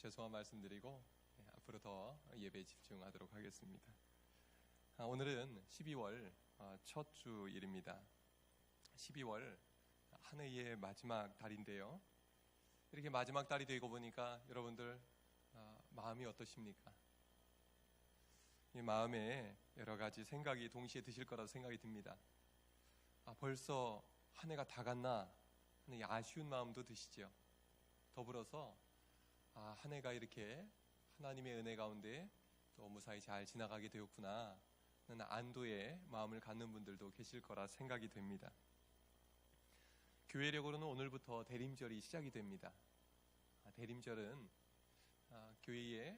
죄송한 말씀드리고 앞으로 더 예배에 집중하도록 하겠습니다. 오늘은 12월 첫 주일입니다. 12월 한 해의 마지막 달인데요. 이렇게 마지막 달이 되고 보니까 여러분들 마음이 어떠십니까? 이 마음에 여러 가지 생각이 동시에 드실 거라고 생각이 듭니다. 벌써 한 해가 다 갔나 하는 아쉬운 마음도 드시죠. 더불어서 한 해가 이렇게 하나님의 은혜 가운데 또 무사히 잘 지나가게 되었구나 하는 안도의 마음을 갖는 분들도 계실 거라 생각이 됩니다. 교회력으로는 오늘부터 대림절이 시작이 됩니다. 대림절은 교회의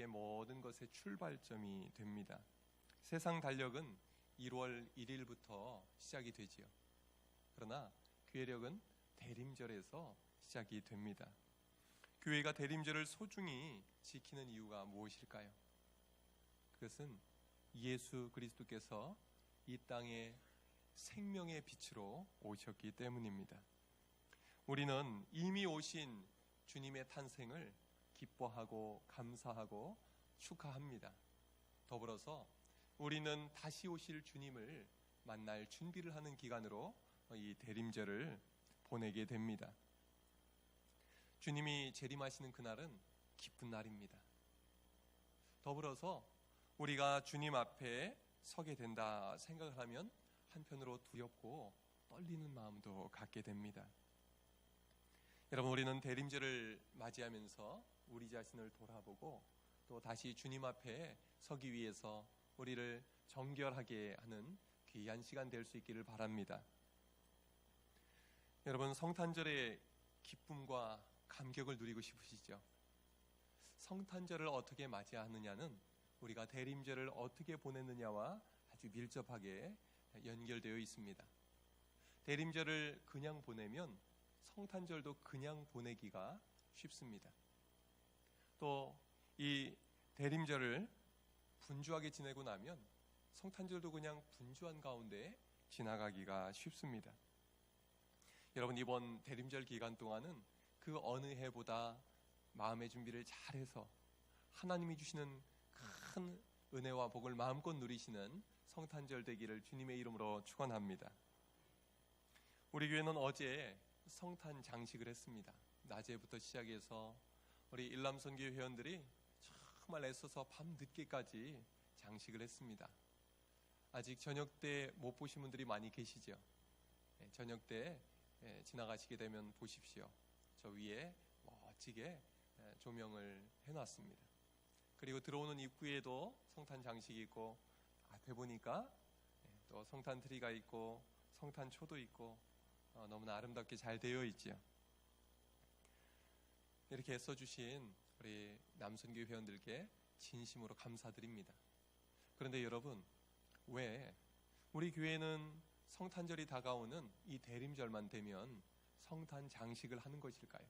모든 것의 출발점이 됩니다. 세상 달력은 1월 1일부터 시작이 되지요. 그러나 교회력은 대림절에서 시작이 됩니다. 교회가 대림절을 소중히 지키는 이유가 무엇일까요? 그것은 예수 그리스도께서 이 땅에 생명의 빛으로 오셨기 때문입니다. 우리는 이미 오신 주님의 탄생을 기뻐하고 감사하고 축하합니다. 더불어서 우리는 다시 오실 주님을 만날 준비를 하는 기간으로 이 대림절을 보내게 됩니다. 주님이 재림하시는 그날은 기쁜 날입니다. 더불어서 우리가 주님 앞에 서게 된다 생각을 하면 한편으로 두렵고 떨리는 마음도 갖게 됩니다. 여러분, 우리는 대림절을 맞이하면서 우리 자신을 돌아보고 또 다시 주님 앞에 서기 위해서 우리를 정결하게 하는 귀한 시간 될 수 있기를 바랍니다. 여러분, 성탄절의 기쁨과 감격을 누리고 싶으시죠? 성탄절을 어떻게 맞이하느냐는 우리가 대림절을 어떻게 보냈느냐와 아주 밀접하게 연결되어 있습니다. 대림절을 그냥 보내면 성탄절도 그냥 보내기가 쉽습니다. 또 이 대림절을 분주하게 지내고 나면 성탄절도 그냥 분주한 가운데 지나가기가 쉽습니다. 여러분, 이번 대림절 기간 동안은 그 어느 해보다 마음의 준비를 잘해서 하나님이 주시는 큰 은혜와 복을 마음껏 누리시는 성탄절 되기를 주님의 이름으로 축원합니다. 우리 교회는 어제 성탄 장식을 했습니다. 낮에부터 시작해서 우리 일남선교 회원들이 정말 애써서 밤 늦게까지 장식을 했습니다. 아직 저녁 때 못 보신 분들이 많이 계시죠? 저녁 때 지나가시게 되면 보십시오. 저 위에 멋지게 조명을 해놨습니다. 그리고 들어오는 입구에도 성탄 장식이 있고 앞에 보니까 또 성탄 트리가 있고 성탄 초도 있고 너무나 아름답게 잘 되어 있죠. 이렇게 애써주신 우리 남선교 회원들께 진심으로 감사드립니다. 그런데 여러분, 왜 우리 교회는 성탄절이 다가오는 이 대림절만 되면 성탄 장식을 하는 것일까요?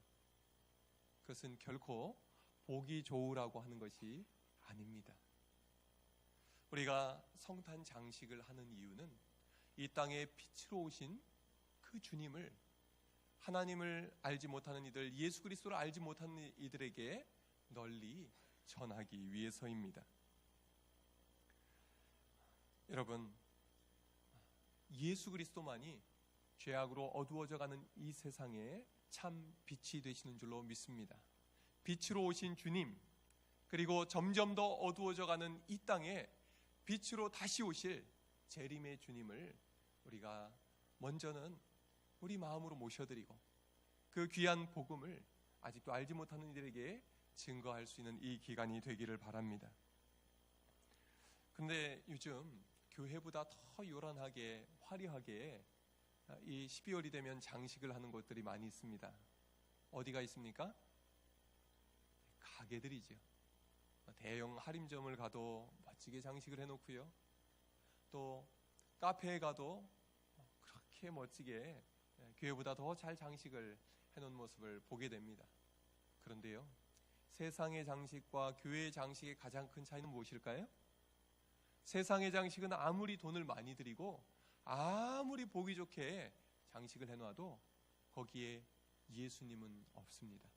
그것은 결코 보기 좋으라고 하는 것이 아닙니다. 우리가 성탄 장식을 하는 이유는 이 땅에 빛으로 오신 그 주님을, 하나님을 알지 못하는 이들, 예수 그리스도를 알지 못하는 이들에게 널리 전하기 위해서입니다. 여러분, 예수 그리스도만이 죄악으로 어두워져가는 이 세상에 참 빛이 되시는 줄로 믿습니다. 빛으로 오신 주님, 그리고 점점 더 어두워져가는 이 땅에 빛으로 다시 오실 재림의 주님을 우리가 먼저는 우리 마음으로 모셔드리고 그 귀한 복음을 아직도 알지 못하는 이들에게 증거할 수 있는 이 기간이 되기를 바랍니다. 그런데 요즘 교회보다 더 요란하게 화려하게 이 12월이 되면 장식을 하는 곳들이 많이 있습니다. 어디가 있습니까? 가게들이죠. 대형 할인점을 가도 멋지게 장식을 해놓고요. 또 카페에 가도 그렇게 멋지게 교회보다 더 잘 장식을 해놓은 모습을 보게 됩니다. 그런데요, 세상의 장식과 교회의 장식의 가장 큰 차이는 무엇일까요? 세상의 장식은 아무리 돈을 많이 들이고 아무리 보기 좋게 장식을 해놔도 거기에 예수님은 없습니다.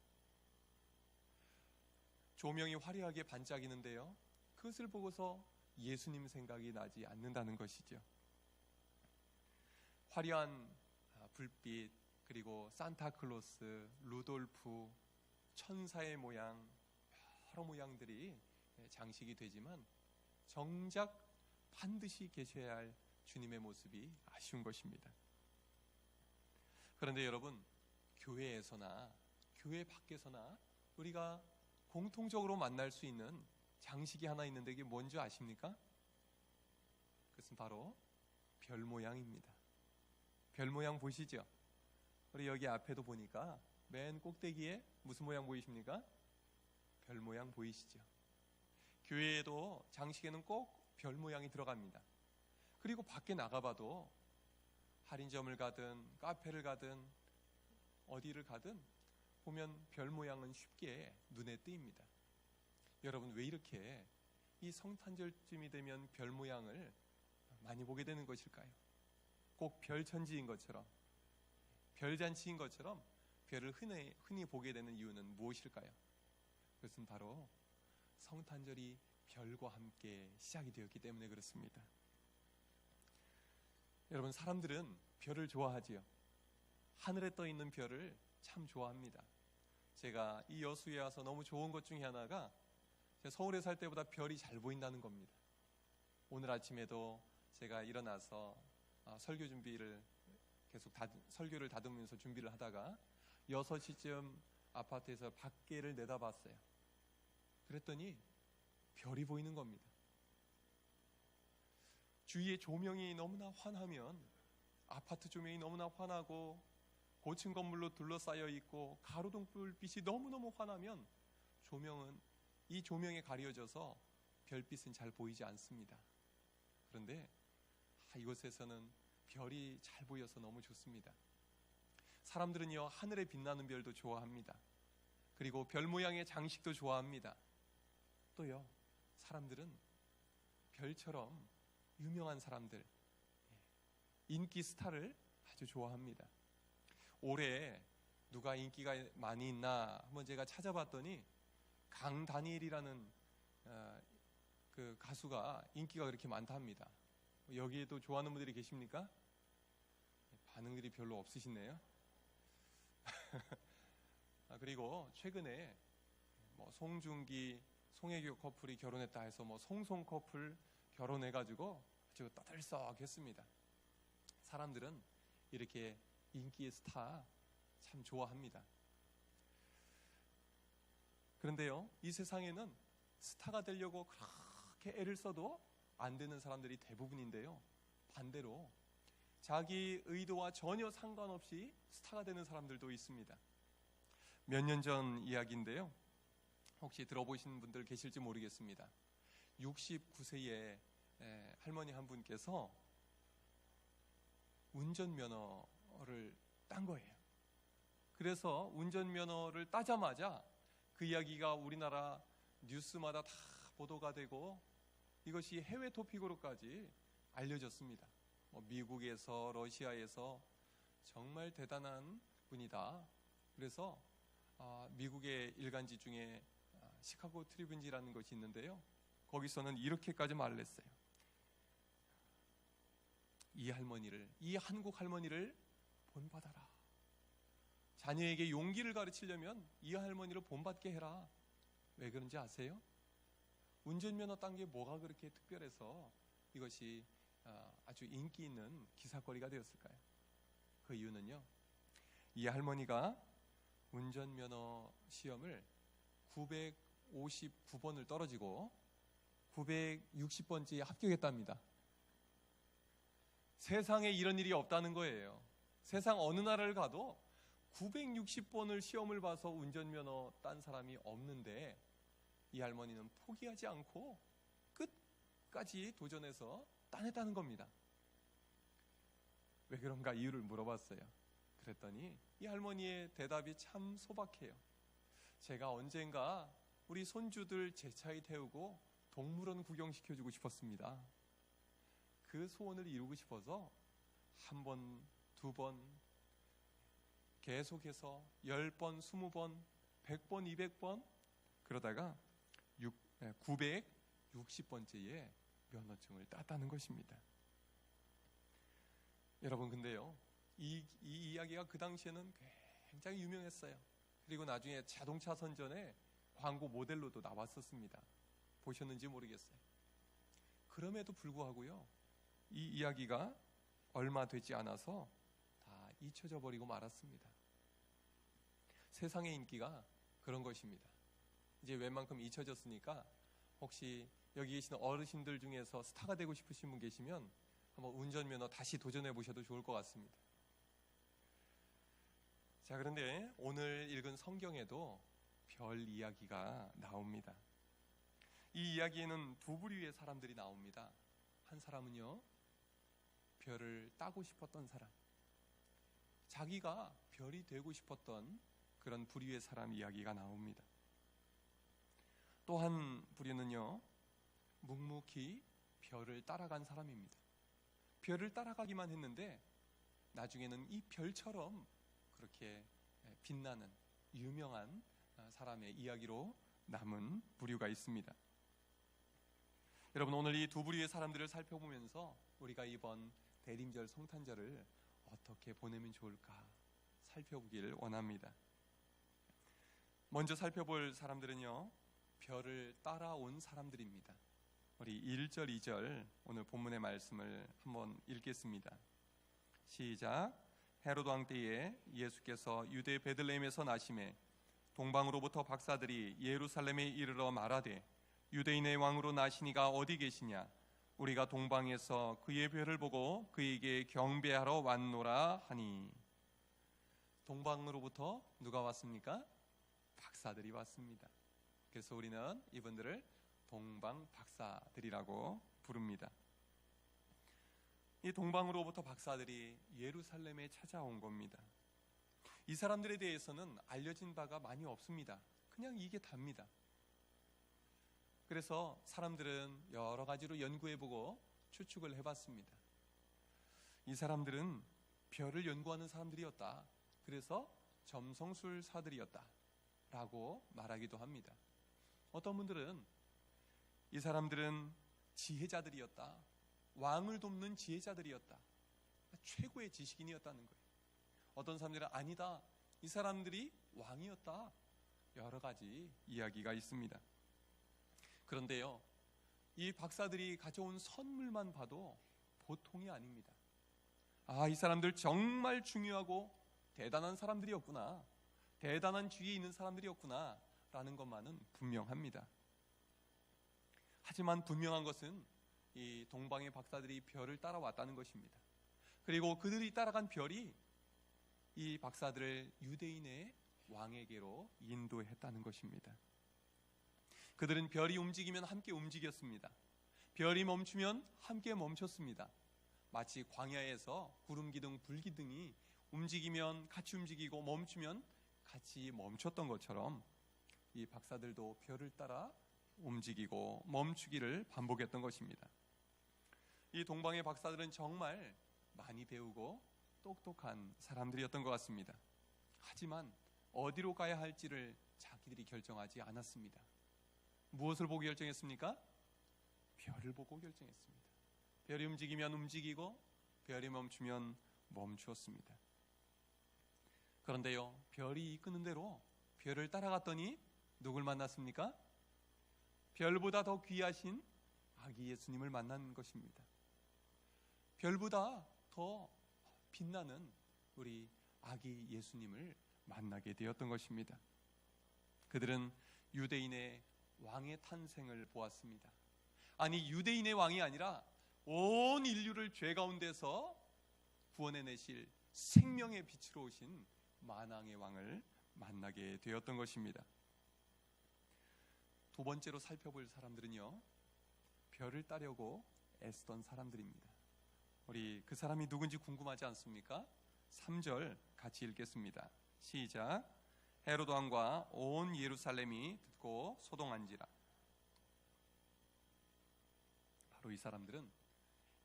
조명이 화려하게 반짝이는데요, 그것을 보고서 예수님 생각이 나지 않는다는 것이죠. 화려한 불빛, 그리고 산타클로스, 루돌프, 천사의 모양, 여러 모양들이 장식이 되지만 정작 반드시 계셔야 할 주님의 모습이 아쉬운 것입니다. 그런데 여러분, 교회에서나 교회 밖에서나 우리가 공통적으로 만날 수 있는 장식이 하나 있는데 이게 뭔지 아십니까? 그것은 바로 별 모양입니다. 별 모양 보시죠? 우리 여기 앞에도 보니까 맨 꼭대기에 무슨 모양 보이십니까? 별 모양 보이시죠? 교회에도 장식에는 꼭 별 모양이 들어갑니다. 그리고 밖에 나가봐도 할인점을 가든 카페를 가든 어디를 가든 보면 별 모양은 쉽게 눈에 띄입니다. 여러분, 왜 이렇게 이 성탄절쯤이 되면 별 모양을 많이 보게 되는 것일까요? 꼭 별천지인 것처럼, 별잔치인 것처럼 별을 흔히 보게 되는 이유는 무엇일까요? 그것은 바로 성탄절이 별과 함께 시작이 되었기 때문에 그렇습니다. 여러분, 사람들은 별을 좋아하지요. 하늘에 떠 있는 별을 참 좋아합니다. 제가 이 여수에 와서 너무 좋은 것 중에 하나가 제가 서울에 살 때보다 별이 잘 보인다는 겁니다. 오늘 아침에도 제가 일어나서 설교 준비를 계속 설교를 다듬으면서 준비를 하다가 6시쯤 아파트에서 밖에를 내다봤어요. 그랬더니 별이 보이는 겁니다. 주위에 조명이 너무나 환하면, 아파트 조명이 너무나 환하고 고층 건물로 둘러싸여 있고 가로등 불빛이 너무너무 환하면 이 조명에 가려져서 별빛은 잘 보이지 않습니다. 그런데 이곳에서는 별이 잘 보여서 너무 좋습니다. 사람들은요, 하늘에 빛나는 별도 좋아합니다. 그리고 별 모양의 장식도 좋아합니다. 또요, 사람들은 별처럼 유명한 사람들, 인기 스타를 아주 좋아합니다. 올해 누가 인기가 많이 있나 한번 제가 찾아봤더니 강다니엘이라는 그 가수가 인기가 그렇게 많다 합니다. 여기에도 좋아하는 분들이 계십니까? 반응들이 별로 없으시네요. 그리고 최근에 송중기, 송혜교 커플이 결혼했다 해서 송송 커플 결혼해가지고 아주 떠들썩했습니다. 사람들은 이렇게 인기의 스타 참 좋아합니다. 그런데요, 이 세상에는 스타가 되려고 그렇게 애를 써도 안 되는 사람들이 대부분인데요, 반대로 자기 의도와 전혀 상관없이 스타가 되는 사람들도 있습니다. 몇 년 전 이야기인데요, 혹시 들어보신 분들 계실지 모르겠습니다. 69세의 할머니 한 분께서 운전면허를 딴 거예요. 그래서 운전면허를 따자마자 그 이야기가 우리나라 뉴스마다 다 보도가 되고 이것이 해외 토픽으로까지 알려졌습니다. 미국에서, 러시아에서 정말 대단한 분이다. 그래서 미국의 일간지 중에 시카고 트리뷴지라는 것이 있는데요, 거기서는 이렇게까지 말을 했어요. 이 한국 할머니를 본받아라. 자녀에게 용기를 가르치려면 이 할머니를 본받게 해라. 왜 그런지 아세요? 운전면허 딴 게 뭐가 그렇게 특별해서 이것이 아주 인기 있는 기사거리가 되었을까요? 그 이유는요, 이 할머니가 운전면허 시험을 959번을 떨어지고 960번째에 합격했답니다. 세상에 이런 일이 없다는 거예요. 세상 어느 나라를 가도 960번을 시험을 봐서 운전면허 딴 사람이 없는데 이 할머니는 포기하지 않고 끝까지 도전해서 따냈다는 겁니다. 왜 그런가 이유를 물어봤어요. 그랬더니 이 할머니의 대답이 참 소박해요. 제가 언젠가 우리 손주들 제 차에 태우고 동물원 구경시켜주고 싶었습니다. 그 소원을 이루고 싶어서 한 번, 두 번, 계속해서 10번, 20번, 100번, 200번 그러다가 960번째의 면허증을 땄다는 것입니다. 여러분, 근데요, 이 이야기가 그 당시에는 굉장히 유명했어요. 그리고 나중에 자동차 선전에 광고 모델로도 나왔었습니다. 보셨는지 모르겠어요. 그럼에도 불구하고요, 이 이야기가 얼마 되지 않아서 다 잊혀져 버리고 말았습니다. 세상의 인기가 그런 것입니다. 이제 웬만큼 잊혀졌으니까 혹시 여기 계시는 어르신들 중에서 스타가 되고 싶으신 분 계시면 한번 운전면허 다시 도전해 보셔도 좋을 것 같습니다. 자, 그런데 오늘 읽은 성경에도 별 이야기가 나옵니다. 이 이야기에는 두 부류의 사람들이 나옵니다. 한 사람은요, 별을 따고 싶었던 사람, 자기가 별이 되고 싶었던 그런 부류의 사람 이야기가 나옵니다. 또 한 부류는요, 묵묵히 별을 따라간 사람입니다. 별을 따라가기만 했는데 나중에는 이 별처럼 그렇게 빛나는 유명한 사람의 이야기로 남은 부류가 있습니다. 여러분, 오늘 이 두 부류의 사람들을 살펴보면서 우리가 이번 대림절 성탄절을 어떻게 보내면 좋을까 살펴보기를 원합니다. 먼저 살펴볼 사람들은요, 별을 따라온 사람들입니다. 우리 1절, 2절 오늘 본문의 말씀을 한번 읽겠습니다. 시작. 헤로드 왕 때에 예수께서 유대 베들레헴에서 나심에 동방으로부터 박사들이 예루살렘에 이르러 말하되 유대인의 왕으로 나시니가 어디 계시냐? 우리가 동방에서 그의 별을 보고 그에게 경배하러 왔노라 하니. 동방으로부터 누가 왔습니까? 박사들이 왔습니다. 그래서 우리는 이분들을 동방 박사들이라고 부릅니다. 이 동방으로부터 박사들이 예루살렘에 찾아온 겁니다. 이 사람들에 대해서는 알려진 바가 많이 없습니다. 그냥 이게 답니다. 그래서 사람들은 여러 가지로 연구해보고 추측을 해봤습니다. 이 사람들은 별을 연구하는 사람들이었다. 그래서 점성술사들이었다 라고 말하기도 합니다. 어떤 분들은 이 사람들은 지혜자들이었다, 왕을 돕는 지혜자들이었다, 최고의 지식인이었다는 거예요. 어떤 사람들은 아니다, 이 사람들이 왕이었다, 여러 가지 이야기가 있습니다. 그런데요, 이 박사들이 가져온 선물만 봐도 보통이 아닙니다. 아, 이 사람들 정말 중요하고 대단한 사람들이었구나, 대단한 지위에 있는 사람들이었구나 라는 것만은 분명합니다. 하지만 분명한 것은 이 동방의 박사들이 별을 따라왔다는 것입니다. 그리고 그들이 따라간 별이 이 박사들을 유대인의 왕에게로 인도했다는 것입니다. 그들은 별이 움직이면 함께 움직였습니다. 별이 멈추면 함께 멈췄습니다. 마치 광야에서 구름기둥, 불기둥이 움직이면 같이 움직이고 멈추면 같이 멈췄던 것처럼 이 박사들도 별을 따라 움직이고 멈추기를 반복했던 것입니다. 이 동방의 박사들은 정말 많이 배우고 똑똑한 사람들이었던 것 같습니다. 하지만 어디로 가야 할지를 자기들이 결정하지 않았습니다. 무엇을 보고 결정했습니까? 별을 보고 결정했습니다. 별이 움직이면 움직이고 별이 멈추면 멈추었습니다. 그런데요, 별이 이끄는 대로 별을 따라갔더니 누굴 만났습니까? 별보다 더 귀하신 아기 예수님을 만난 것입니다. 별보다 더 빛나는 우리 아기 예수님을 만나게 되었던 것입니다. 그들은 유대인의 왕의 탄생을 보았습니다. 아니, 유대인의 왕이 아니라 온 인류를 죄 가운데서 구원해내실 생명의 빛으로 오신 만왕의 왕을 만나게 되었던 것입니다. 두 번째로 살펴볼 사람들은요, 별을 따려고 애쓰던 사람들입니다. 우리 그 사람이 누군지 궁금하지 않습니까? 3절 같이 읽겠습니다. 시작. 헤로드 왕과 온 예루살렘이 듣고 소동한지라. 바로 이 사람들은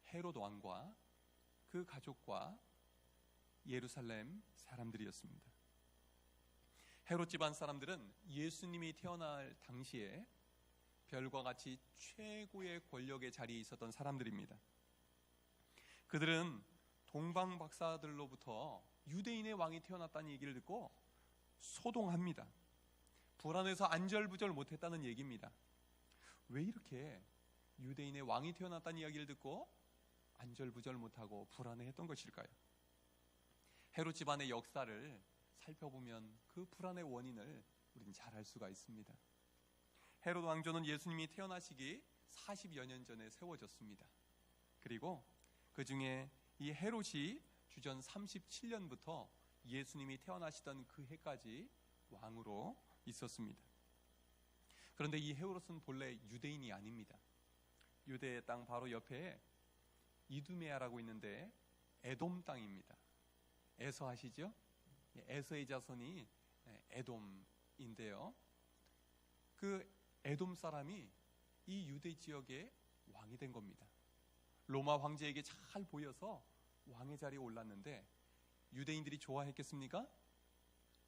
헤로드 왕과 그 가족과 예루살렘 사람들이었습니다. 헤롯 집안 사람들은 예수님이 태어날 당시에 별과 같이 최고의 권력의 자리에 있었던 사람들입니다. 그들은 동방 박사들로부터 유대인의 왕이 태어났다는 얘기를 듣고 소동합니다. 불안해서 안절부절 못했다는 얘기입니다. 왜 이렇게 유대인의 왕이 태어났다는 이야기를 듣고 안절부절 못하고 불안해했던 것일까요? 헤롯 집안의 역사를 살펴보면 그 불안의 원인을 우리는 잘 알 수가 있습니다. 헤롯 왕조는 예수님이 태어나시기 40여 년 전에 세워졌습니다. 그리고 그 중에 이 헤롯이 주전 37년부터 예수님이 태어나시던 그 해까지 왕으로 있었습니다. 그런데 이 헤롯은 본래 유대인이 아닙니다. 유대의 땅 바로 옆에 이두메아라고 있는데 에돔 땅입니다. 에서 아시죠? 에서의 자손이 에돔인데요. 그 에돔 사람이 이 유대 지역의 왕이 된 겁니다. 로마 황제에게 잘 보여서 왕의 자리에 올랐는데 유대인들이 좋아했겠습니까?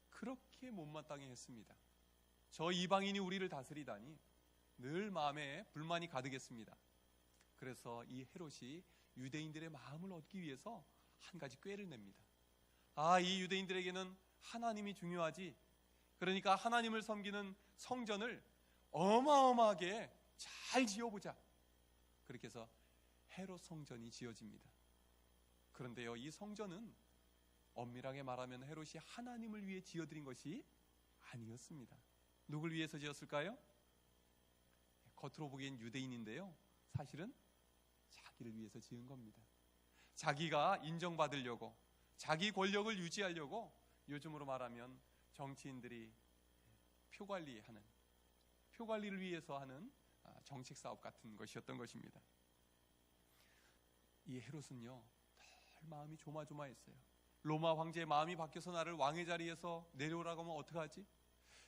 그렇게 못마땅해 했습니다. 저 이방인이 우리를 다스리다니 늘 마음에 불만이 가득했습니다. 그래서 이 헤롯이 유대인들의 마음을 얻기 위해서 한 가지 꾀를 냅니다. 이 유대인들에게는 하나님이 중요하지. 그러니까 하나님을 섬기는 성전을 어마어마하게 잘 지어보자. 그렇게 해서 헤롯 성전이 지어집니다. 그런데요, 이 성전은 엄밀하게 말하면 헤롯이 하나님을 위해 지어드린 것이 아니었습니다. 누굴 위해서 지었을까요? 겉으로 보기엔 유대인인데요, 사실은 자기를 위해서 지은 겁니다. 자기가 인정받으려고, 자기 권력을 유지하려고, 요즘으로 말하면 정치인들이 표 관리를 위해서 하는 정책 사업 같은 것이었던 것입니다. 이 헤롯은요, 늘 마음이 조마조마했어요. 로마 황제의 마음이 바뀌어서 나를 왕의 자리에서 내려오라고 하면 어떡하지?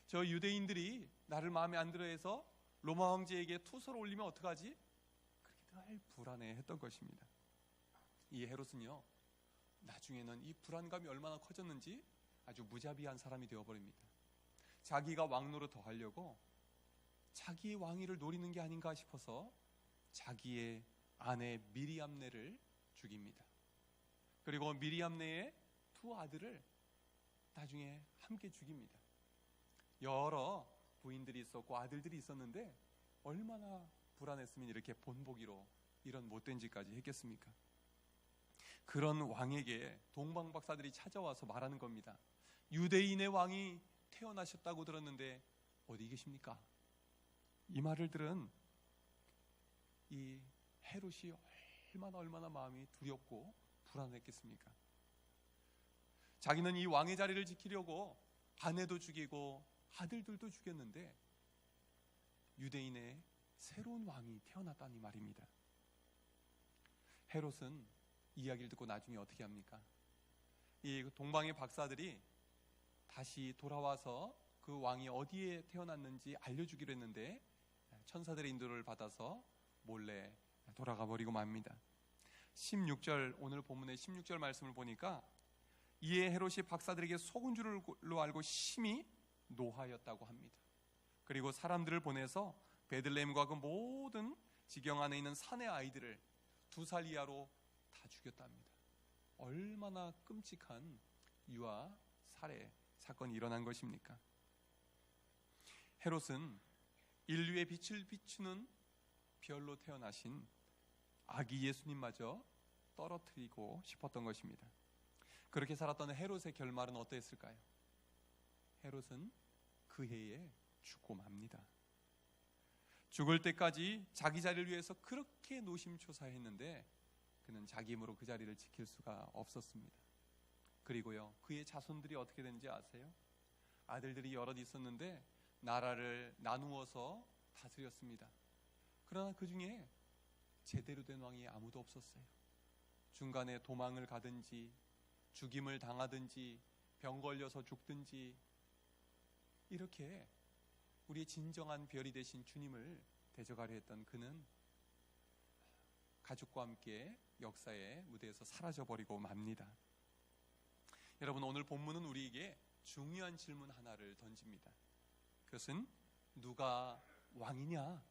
저 유대인들이 나를 마음에 안 들어해서 로마 황제에게 투서를 올리면 어떡하지? 그렇게 늘 불안해했던 것입니다. 이 헤롯은요, 나중에는 이 불안감이 얼마나 커졌는지 아주 무자비한 사람이 되어버립니다. 자기가 왕노릇 더 하려고 자기의 왕위를 노리는 게 아닌가 싶어서 자기의 아내 미리암네를 죽입니다. 그리고 미리암네의 두 아들을 나중에 함께 죽입니다. 여러 부인들이 있었고 아들들이 있었는데 얼마나 불안했으면 이렇게 본보기로 이런 못된 짓까지 했겠습니까? 그런 왕에게 동방박사들이 찾아와서 말하는 겁니다. 유대인의 왕이 태어나셨다고 들었는데 어디 계십니까? 이 말을 들은 이 헤롯이 얼마나 마음이 두렵고 불안했겠습니까? 자기는 이 왕의 자리를 지키려고 아내도 죽이고 아들들도 죽였는데 유대인의 새로운 왕이 태어났다니 말입니다. 헤롯은 이야기를 듣고 나중에 어떻게 합니까? 이 동방의 박사들이 다시 돌아와서 그 왕이 어디에 태어났는지 알려주기로 했는데 천사들의 인도를 받아서 몰래 돌아가 버리고 맙니다. 16절, 오늘 본문의 16절 말씀을 보니까 이에 헤롯이 박사들에게 속은 줄로 알고 심히 노하였다고 합니다. 그리고 사람들을 보내서 베들레헴과 그 모든 지경 안에 있는 산의 아이들을 2살 이하로 다 죽였답니다. 얼마나 끔찍한 유아 살해 사건이 일어난 것입니까? 헤롯은 인류의 빛을 비추는 별로 태어나신 아기 예수님마저 떨어뜨리고 싶었던 것입니다. 그렇게 살았던 헤롯의 결말은 어떠했을까요? 헤롯은 그 해에 죽고 맙니다. 죽을 때까지 자기 자리를 위해서 그렇게 노심초사했는데 그는 자기 힘으로 그 자리를 지킬 수가 없었습니다. 그리고요, 그의 자손들이 어떻게 되는지 아세요? 아들들이 여럿 있었는데 나라를 나누어서 다스렸습니다. 그러나 그 중에 제대로 된 왕이 아무도 없었어요. 중간에 도망을 가든지 죽임을 당하든지 병 걸려서 죽든지 이렇게 우리의 진정한 별이 되신 주님을 대적하려 했던 그는 가족과 함께 역사의 무대에서 사라져버리고 맙니다. 여러분, 오늘 본문은 우리에게 중요한 질문 하나를 던집니다. 그것은 누가 왕이냐?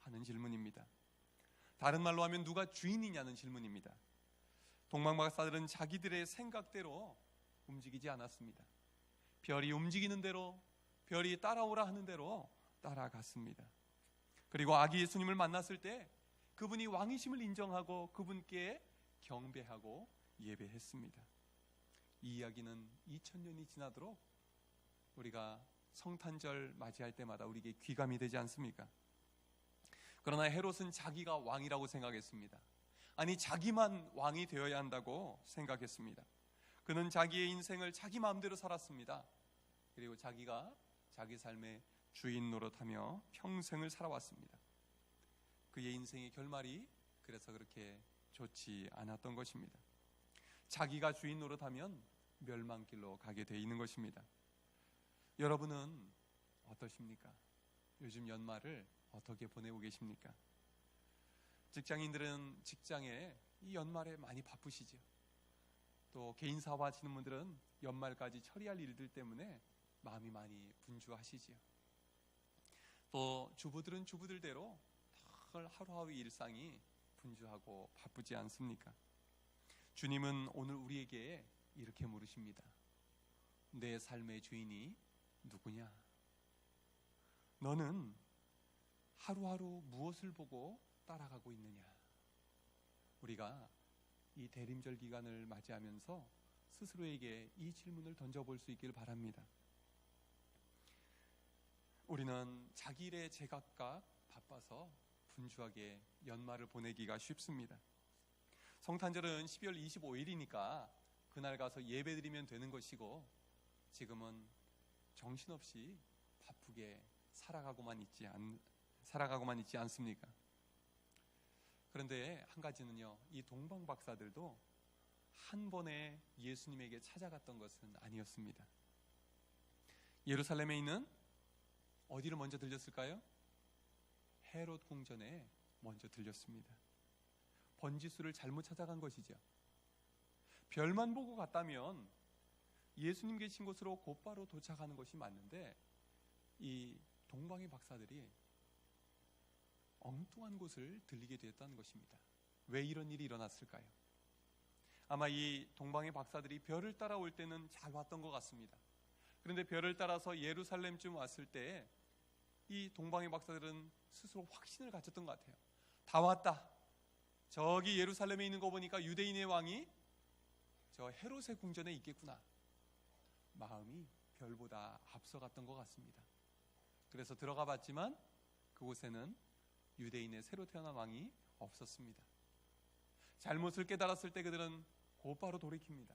하는 질문입니다. 다른 말로 하면 누가 주인이냐는 질문입니다. 동방박사들은 자기들의 생각대로 움직이지 않았습니다. 별이 움직이는 대로, 별이 따라오라 하는 대로 따라갔습니다. 그리고 아기 예수님을 만났을 때 그분이 왕이심을 인정하고 그분께 경배하고 예배했습니다. 이 이야기는 2000년이 지나도록 우리가 성탄절 맞이할 때마다 우리에게 귀감이 되지 않습니까? 그러나 헤롯은 자기가 왕이라고 생각했습니다. 아니, 자기만 왕이 되어야 한다고 생각했습니다. 그는 자기의 인생을 자기 마음대로 살았습니다. 그리고 자기가 자기 삶의 주인 노릇하며 평생을 살아왔습니다. 그의 인생의 결말이 그래서 그렇게 좋지 않았던 것입니다. 자기가 주인 노릇하면 멸망길로 가게 돼 있는 것입니다. 여러분은 어떠십니까? 요즘 연말을 어떻게 보내고 계십니까? 직장인들은 직장에 이 연말에 많이 바쁘시죠. 또 개인 사업하시는 분들은 연말까지 처리할 일들 때문에 마음이 많이 분주하시지요. 또 주부들은 주부들대로 늘 하루하루 일상이 분주하고 바쁘지 않습니까? 주님은 오늘 우리에게 이렇게 물으십니다. 내 삶의 주인이 누구냐? 너는 하루하루 무엇을 보고 따라가고 있느냐? 우리가 이 대림절 기간을 맞이하면서 스스로에게 이 질문을 던져볼 수 있길 바랍니다. 우리는 자기 일에 제각각 바빠서 분주하게 연말을 보내기가 쉽습니다. 성탄절은 12월 25일이니까 그날 가서 예배드리면 되는 것이고, 지금은 정신없이 바쁘게 살아가고만 있지 않습니까? 그런데 한 가지는요, 이 동방 박사들도 한 번에 예수님에게 찾아갔던 것은 아니었습니다. 예루살렘에 있는 어디를 먼저 들렸을까요? 헤롯 궁전에 먼저 들렸습니다. 번지수를 잘못 찾아간 것이죠. 별만 보고 갔다면 예수님 계신 곳으로 곧바로 도착하는 것이 맞는데, 이 동방의 박사들이 엉뚱한 곳을 들리게 되었다는 것입니다. 왜 이런 일이 일어났을까요? 아마 이 동방의 박사들이 별을 따라올 때는 잘 왔던 것 같습니다. 그런데 별을 따라서 예루살렘쯤 왔을 때 이 동방의 박사들은 스스로 확신을 가졌던 것 같아요. 다 왔다. 저기 예루살렘에 있는 거 보니까 유대인의 왕이 저 헤롯의 궁전에 있겠구나. 마음이 별보다 앞서갔던 것 같습니다. 그래서 들어가 봤지만 그곳에는 유대인의 새로 태어난 왕이 없었습니다. 잘못을 깨달았을 때 그들은 곧바로 돌이킵니다.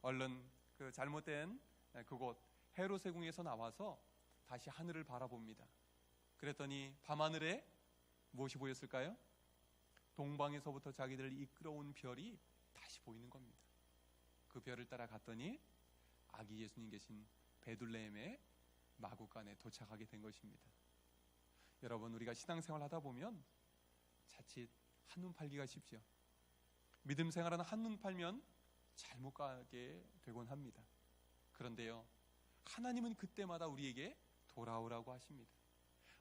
얼른 그 잘못된 그곳 헤롯의 궁에서 나와서 다시 하늘을 바라봅니다. 그랬더니 밤하늘에 무엇이 보였을까요? 동방에서부터 자기들을 이끌어온 별이 다시 보이는 겁니다. 그 별을 따라 갔더니 아기 예수님 계신 베들레헴의 마구간에 도착하게 된 것입니다. 여러분, 우리가 신앙생활 하다 보면 자칫 한눈 팔기가 쉽죠. 믿음 생활은 한눈 팔면 잘못 가게 되곤 합니다. 그런데요, 하나님은 그때마다 우리에게 돌아오라고 하십니다.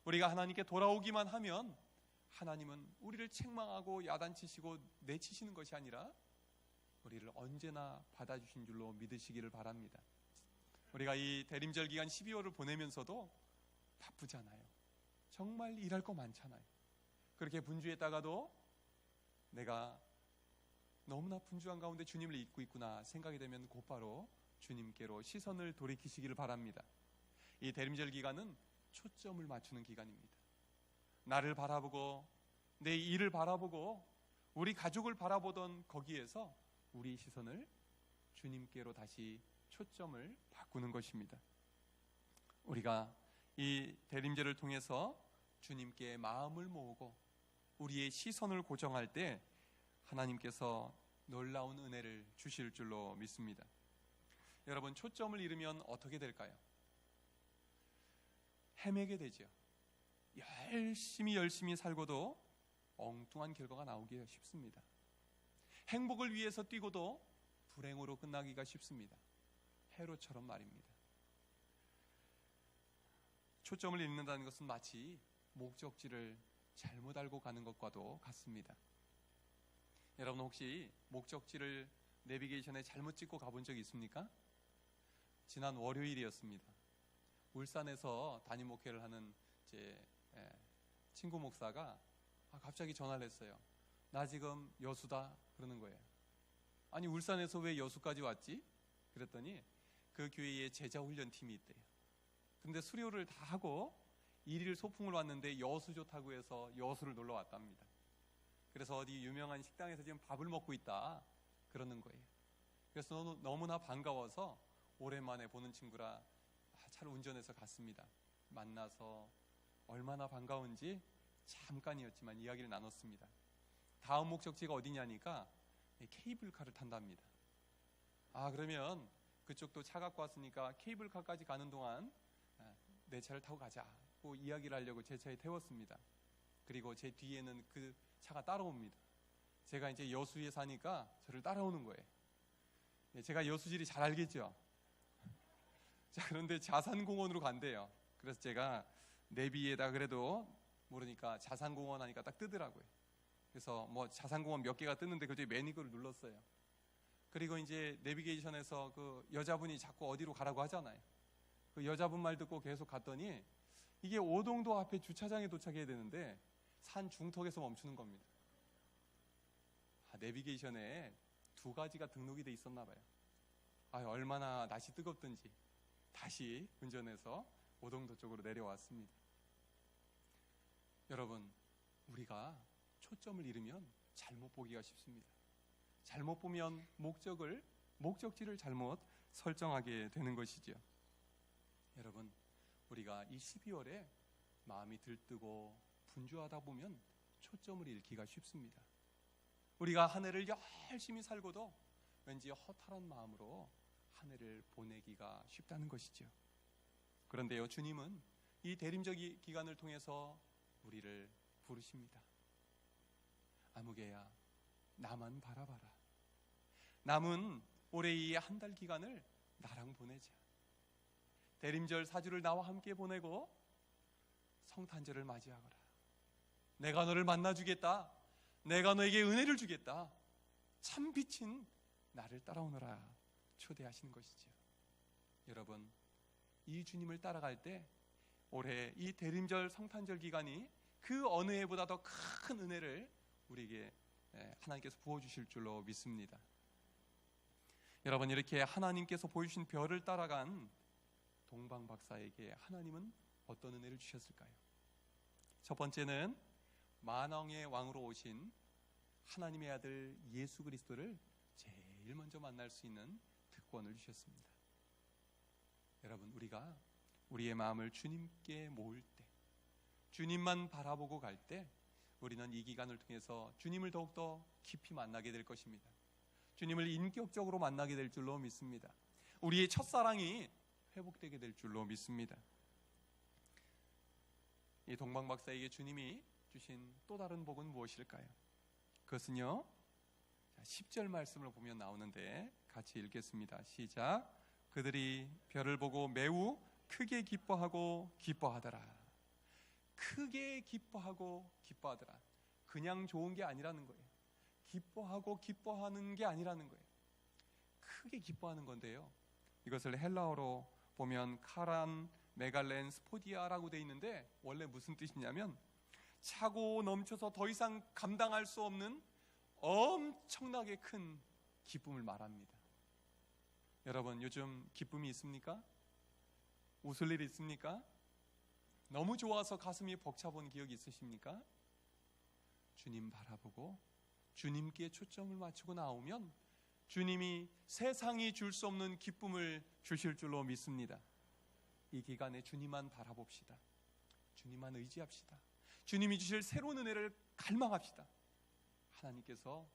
우리가 하나님께 돌아오기만 하면 하나님은 우리를 책망하고 야단치시고 내치시는 것이 아니라 우리를 언제나 받아주신 줄로 믿으시기를 바랍니다. 우리가 이 대림절 기간 12월을 보내면서도 바쁘잖아요. 정말 일할 거 많잖아요. 그렇게 분주했다가도 내가 너무나 분주한 가운데 주님을 잊고 있구나 생각이 되면 곧바로 주님께로 시선을 돌이키시기를 바랍니다. 이 대림절 기간은 초점을 맞추는 기간입니다. 나를 바라보고 내 일을 바라보고 우리 가족을 바라보던 거기에서 우리 시선을 주님께로 다시 초점을 바꾸는 것입니다. 우리가 이 대림절을 통해서 주님께 마음을 모으고 우리의 시선을 고정할 때 하나님께서 놀라운 은혜를 주실 줄로 믿습니다. 여러분, 초점을 잃으면 어떻게 될까요? 헤매게 되죠. 열심히 살고도 엉뚱한 결과가 나오기가 쉽습니다. 행복을 위해서 뛰고도 불행으로 끝나기가 쉽습니다. 헤롯처럼 말입니다. 초점을 잃는다는 것은 마치 목적지를 잘못 알고 가는 것과도 같습니다. 여러분 혹시 목적지를 내비게이션에 잘못 찍고 가본 적이 있습니까? 지난 월요일이었습니다. 울산에서 담임 목회를 하는 제 친구 목사가 갑자기 전화를 했어요. 나 지금 여수다 그러는 거예요. 아니 울산에서 왜 여수까지 왔지? 그랬더니 그 교회에 제자훈련팀이 있대요. 근데 수료를 다 하고 일일 소풍을 왔는데 여수 좋다고 해서 여수를 놀러 왔답니다. 그래서 어디 유명한 식당에서 지금 밥을 먹고 있다 그러는 거예요. 그래서 너무나 반가워서 오랜만에 보는 친구라 차를 운전해서 갔습니다. 만나서 얼마나 반가운지 잠깐이었지만 이야기를 나눴습니다. 다음 목적지가 어디냐니까 케이블카를 탄답니다. 그러면 그쪽도 차 갖고 왔으니까 케이블카까지 가는 동안 내 차를 타고 가자고 이야기를 하려고 제 차에 태웠습니다. 그리고 제 뒤에는 그 차가 따라옵니다. 제가 이제 여수에 사니까 저를 따라오는 거예요. 제가 여수지리 잘 알겠죠? 자, 그런데 자산공원으로 간대요. 그래서 제가 내비에다 그래도 모르니까 자산공원 하니까 딱 뜨더라고요. 그래서 뭐 자산공원 몇 개가 뜨는데 그중에 맨 이거를 눌렀어요. 그리고 이제 내비게이션에서 그 여자분이 자꾸 어디로 가라고 하잖아요. 그 여자분 말 듣고 계속 갔더니 이게 오동도 앞에 주차장에 도착해야 되는데 산 중턱에서 멈추는 겁니다. 내비게이션에 2가지가 등록이 돼 있었나 봐요. 얼마나 날씨 뜨겁든지 다시 운전해서 오동도 쪽으로 내려왔습니다. 여러분, 우리가 초점을 잃으면 잘못 보기가 쉽습니다. 잘못 보면 목적지를 잘못 설정하게 되는 것이죠. 여러분, 우리가 이 12월에 마음이 들뜨고 분주하다 보면 초점을 잃기가 쉽습니다. 우리가 한 해를 열심히 살고도 왠지 허탈한 마음으로 한 해를 보내기가 쉽다는 것이죠. 그런데요, 주님은 이 대림절 기간을 통해서 우리를 부르십니다. 아무개야, 나만 바라봐라. 남은 올해 이 한 달 기간을 나랑 보내자. 대림절 4주를 나와 함께 보내고 성탄절을 맞이하거라. 내가 너를 만나주겠다. 내가 너에게 은혜를 주겠다. 참 빛인 나를 따라오너라 초대하시는 것이죠. 여러분, 이 주님을 따라갈 때 올해 이 대림절 성탄절 기간이 그 어느 해보다 더 큰 은혜를 우리에게 하나님께서 부어주실 줄로 믿습니다. 여러분, 이렇게 하나님께서 보여주신 별을 따라간 동방 박사에게 하나님은 어떤 은혜를 주셨을까요? 첫 번째는 만왕의 왕으로 오신 하나님의 아들 예수 그리스도를 제일 먼저 만날 수 있는 특권을 주셨습니다. 여러분, 우리가 우리의 마음을 주님께 모을 때, 주님만 바라보고 갈 때 우리는 이 기간을 통해서 주님을 더욱더 깊이 만나게 될 것입니다. 주님을 인격적으로 만나게 될 줄로 믿습니다. 우리의 첫사랑이 회복되게 될 줄로 믿습니다. 이 동방 박사에게 주님이 주신 또 다른 복은 무엇일까요? 그것은요, 10절 말씀을 보면 나오는데 같이 읽겠습니다. 시작. 그들이 별을 보고 매우 크게 기뻐하고 기뻐하더라. 크게 기뻐하고 기뻐하더라. 그냥 좋은 게 아니라는 거예요. 기뻐하고 기뻐하는 게 아니라는 거예요. 크게 기뻐하는 건데요, 이것을 헬라어로 보면 카란 메갈렌 스포디아라고 되어 있는데 원래 무슨 뜻이냐면 차고 넘쳐서 더 이상 감당할 수 없는 엄청나게 큰 기쁨을 말합니다. 여러분, 요즘 기쁨이 있습니까? 웃을 일 있습니까? 너무 좋아서 가슴이 벅차본 기억이 있으십니까? 주님 바라보고 주님께 초점을 맞추고 나오면 주님이 세상이 줄 수 없는 기쁨을 주실 줄로 믿습니다. 이 기간에 주님만 바라봅시다. 주님만 의지합시다. 주님이 주실 새로운 은혜를 갈망합시다. 하나님께서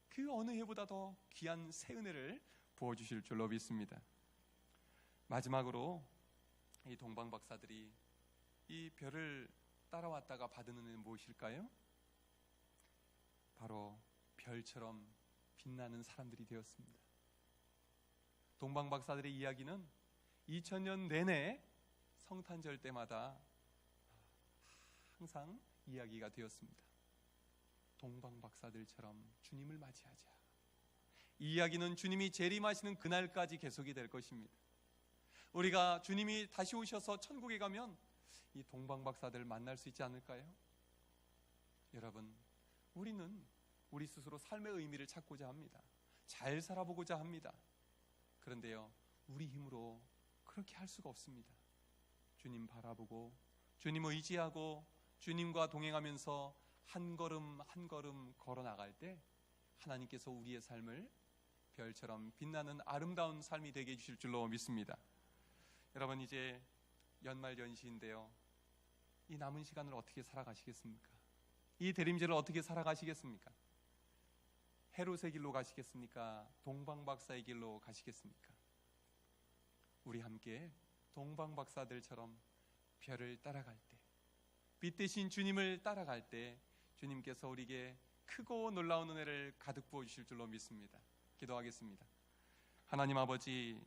그 어느 해보다 더 귀한 새 은혜를 부어주실 줄로 믿습니다. 마지막으로 이 동방 박사들이 이 별을 따라왔다가 받은 은혜는 무엇일까요? 바로 별처럼 빛나는 사람들이 되었습니다. 동방 박사들의 이야기는 2000년 내내 성탄절 때마다 항상 이야기가 되었습니다. 동방박사들처럼 주님을 맞이하자. 이 이야기는 주님이 재림하시는 그날까지 계속이 될 것입니다. 우리가 주님이 다시 오셔서 천국에 가면 이 동방박사들을 만날 수 있지 않을까요? 여러분, 우리는 우리 스스로 삶의 의미를 찾고자 합니다. 잘 살아보고자 합니다. 그런데요, 우리 힘으로 그렇게 할 수가 없습니다. 주님 바라보고 주님 의지하고 주님과 동행하면서 한 걸음 한 걸음 걸어 나갈 때 하나님께서 우리의 삶을 별처럼 빛나는 아름다운 삶이 되게 해주실 줄로 믿습니다. 여러분, 이제 연말연시인데요, 이 남은 시간을 어떻게 살아가시겠습니까? 이 대림절을 어떻게 살아가시겠습니까? 헤롯의 길로 가시겠습니까? 동방박사의 길로 가시겠습니까? 우리 함께 동방박사들처럼 별을 따라갈 때, 빛 대신 주님을 따라갈 때 주님께서 우리에게 크고 놀라운 은혜를 가득 부어주실 줄로 믿습니다. 기도하겠습니다. 하나님 아버지,